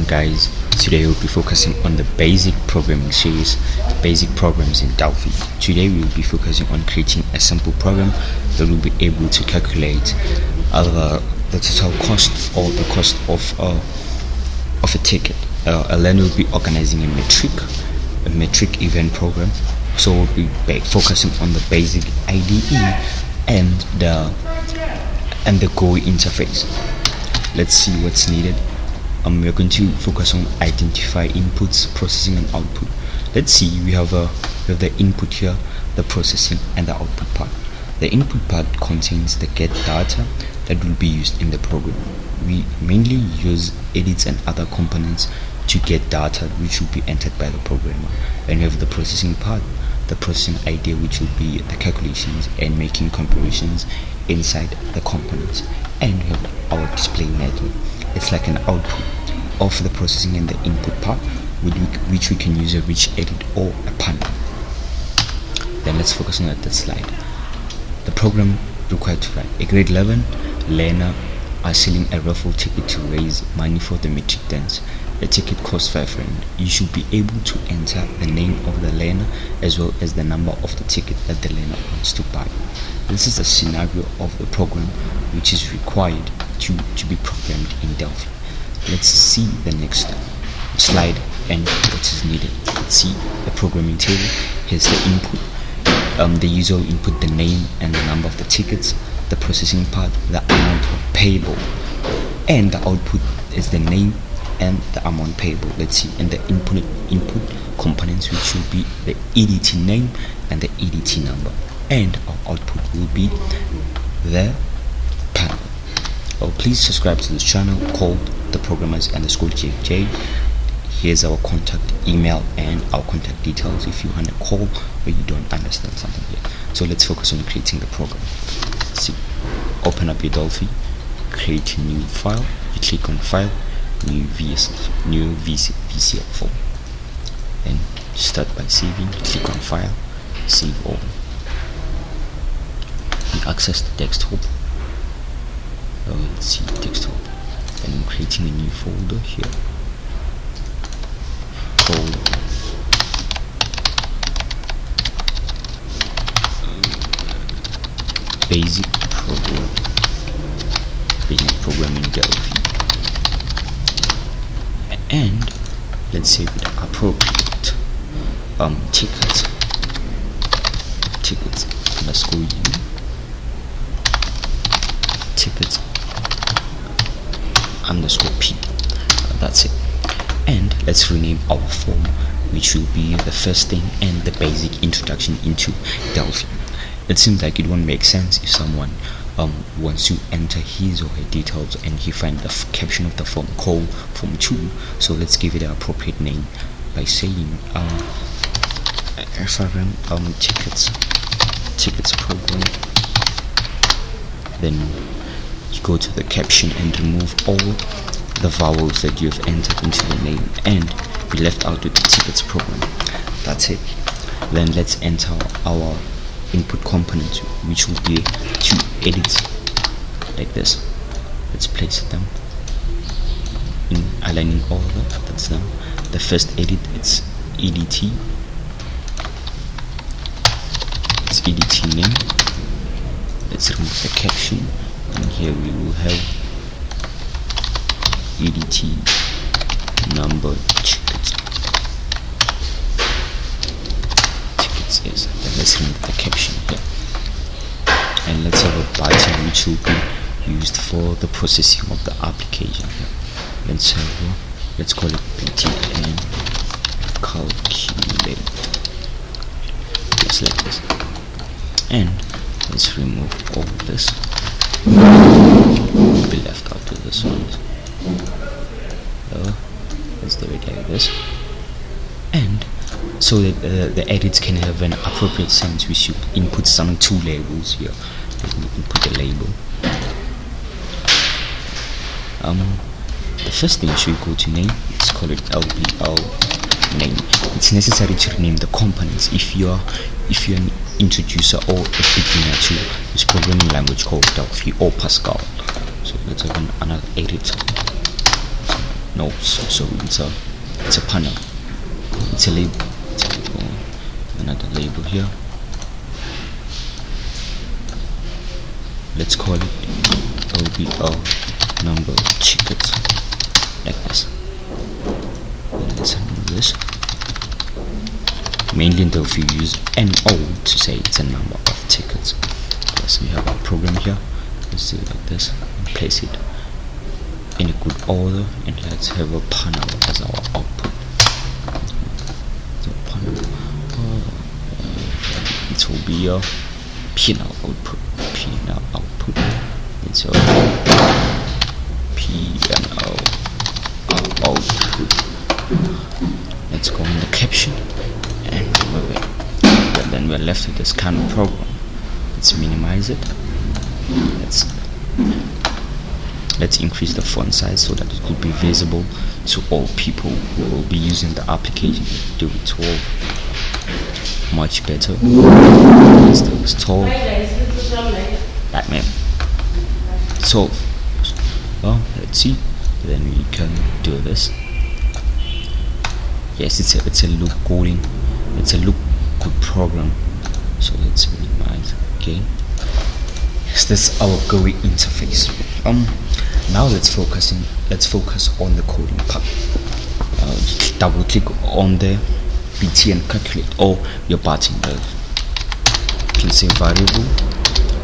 guys, today we'll be focusing on the basic programming series, basic programs in Delphi. Today we'll be focusing on creating a simple program that will be able to calculate the total cost or the cost of a ticket. A learner will be organizing a metric event program, so we'll be focusing on the basic IDE and the GUI interface. Let's see what's needed. We're going to focus on identify inputs, processing and output. Let's see, we have the input here, the processing and the output part. The input part contains the get data that will be used in the program. We mainly use edits and other components to get data which will be entered by the programmer. Then we have the processing part, the processing idea, which will be the calculations and making comparisons inside the components. And we have our display method. It's like an output of the processing and the input part, which we can use a rich edit or a panel. Then let's focus on that slide. The program required to write a grade 11 learner are selling a raffle ticket to raise money for the metric dance. The ticket costs 5 rand. You should be able to enter the name of the learner as well as the number of the ticket that the learner wants to buy. This is a scenario of the program which is required to be programmed in Delphi. Let's see the next slide and what is needed. Let's see the programming table. Here's the input. The user will input the name and the number of the tickets. The processing part, the amount payable, and the output is the name and the amount payable. Let's see, and the input components, which will be the EDT name and the EDT number, and our output will be the panel. Please subscribe to this channel called The Programmers and the School JJ. Here's our contact email and our contact details if you want to call or you don't understand something here. So let's focus on creating the program. See, open up your Delphi, create a new file. You click on File, new VCF file. Then start by saving. Click on File, Save All. You access the desktop. Let's see, desktop. And I'm creating a new folder here. Basic program in Delphi, and let's say with appropriate tickets underscore u tickets underscore p. That's it. And let's rename our form, which will be the first thing and the basic introduction into Delphi. It seems like it won't make sense if someone wants to enter his or her details and he finds the caption of the form called form 2. So let's give it an appropriate name by saying FRM tickets program. Then you go to the caption and remove all the vowels that you have entered into the name and be left out with the tickets program. That's it. Then let's enter our input components, which will be 2 edits like this. Let's place them in aligning order. That's them. The first edit, it's EDT. It's EDT name. Let's remove the caption, and here we will have EDT number tickets. Yes, then let's remove the caption here, and let's have a button which will be used for the processing of the application here. Let's call it BTN calculate, just like this. And let's remove all this. We'll be left out with this one. Let's do it like this. And so that the edits can have an appropriate sense, we should input some 2 labels here. Let me input a label. The first thing should go to name. Let's call it LPL name. It's necessary to rename the components if you're an introducer or a beginner to this programming language called Delphi or Pascal. So let's have another edit. No, so it's a panel. It's a label. Another label here. Let's call it OBL number of tickets, like this. And let's remove this. Mainly in Delphi we use NO to say it's a number of tickets. Yes, we have our program here. Let's do it like this and place it in a good order, and let's have a panel as our output. So panel, it will be a P&L output. P&L output. It's a P&L output. Let's go in the caption and remove it. And then we're left with this kind of program. Let's minimize it. Let's increase the font size so that it could be visible to all people who will be using the application. Do it all much better. Let's do install. Right, man. So, well, let's see. Then we can do this. Yes, it's a look coding. It's a look good program. So let's minimize. Okay. Yes, that's our GUI interface. Now let's focus on the coding part. Double click on the BT and calculate, or your button. You can say variable.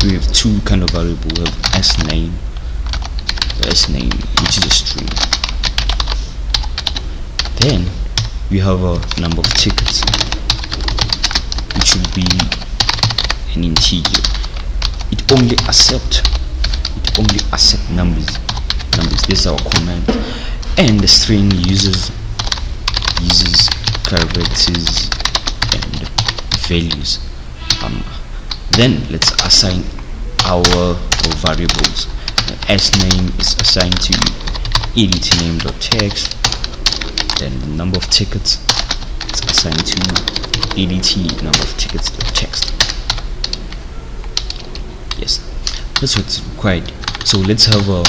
We have two kind of variable. We have s name, which is a string. Then we have a number of tickets, which will be an integer. It only accept numbers. This is our command, and the string uses characters and values. Then let's assign our variables. S name is assigned to edtName.text. Then the number of tickets is assigned to edt number of tickets.text. Yes, that's what's required. So let's have a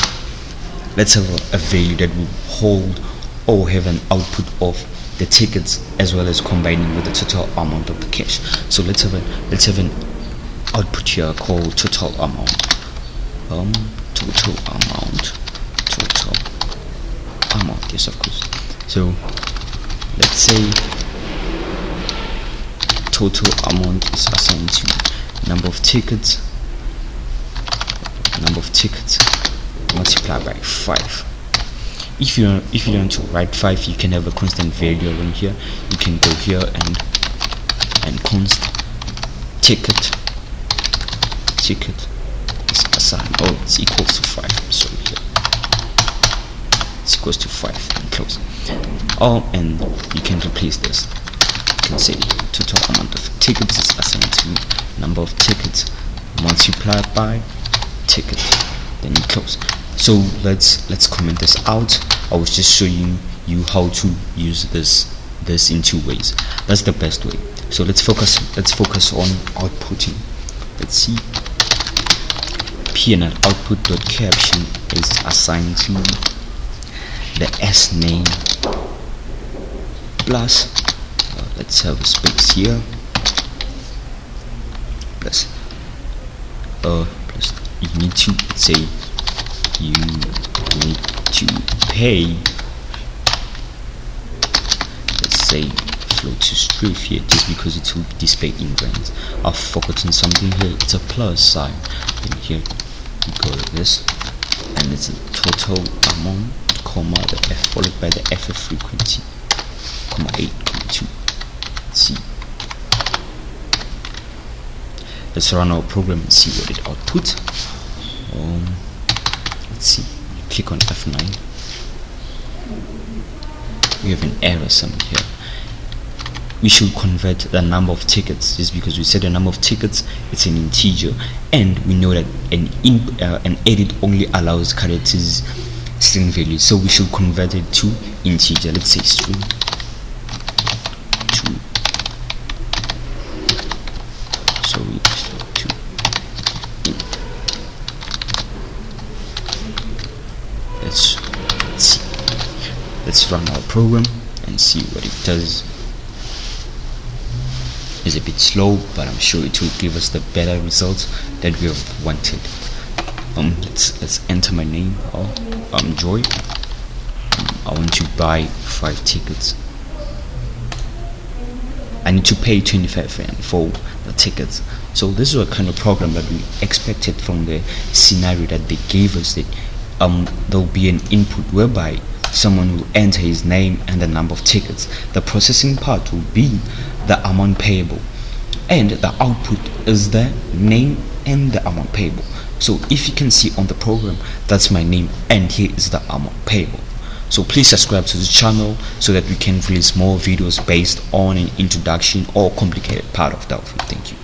value that will hold or have an output of the tickets as well as combining with the total amount of the cash. So let's have an output here called total amount. Total amount. Yes, of course. So let's say total amount is assigned to number of tickets multiplied by 5. If you want to write 5, you can have a constant variable in here. You can go here and const ticket is assigned, it's equals to 5. So here it's equals to 5 and close. And you can replace this. You can say total amount of tickets is assigned to number of tickets multiplied by ticket, then you close. So let's comment this out. I was just showing you how to use this in two ways. That's the best way. So let's focus on outputting. Let's see. P&L output.caption is assigned to the s name plus let's have a space here plus you need to say you need to pay, let's say float to strip here, just because it will display in rands. I've forgotten something here. It's a plus sign, and here you go like this, and it's a total amount, comma the f followed by the ff frequency, comma 8.2. See, let's run our program and see what it outputs. Let's see, click on F9. We have an error somewhere here. We should convert the number of tickets, just because we said the number of tickets it's an integer, and we know that an edit only allows characters string values, so we should convert it to integer. Let's say string to, so we to int. Let's see. Let's run our program and see what it does. It's a bit slow, but I'm sure it will give us the better results that we have wanted. Let's enter my name. Joy. I want to buy 5 tickets. I need to pay 25 rand for the tickets. So this is a kind of program that we expected from the scenario that they gave us. That there'll be an input whereby someone will enter his name and the number of tickets. The processing part will be the amount payable, and the output is the name and the amount payable. So if you can see on the program, that's my name and here is the amount payable. So please subscribe to the channel so that we can release more videos based on an introduction or complicated part of Delphi. Thank you.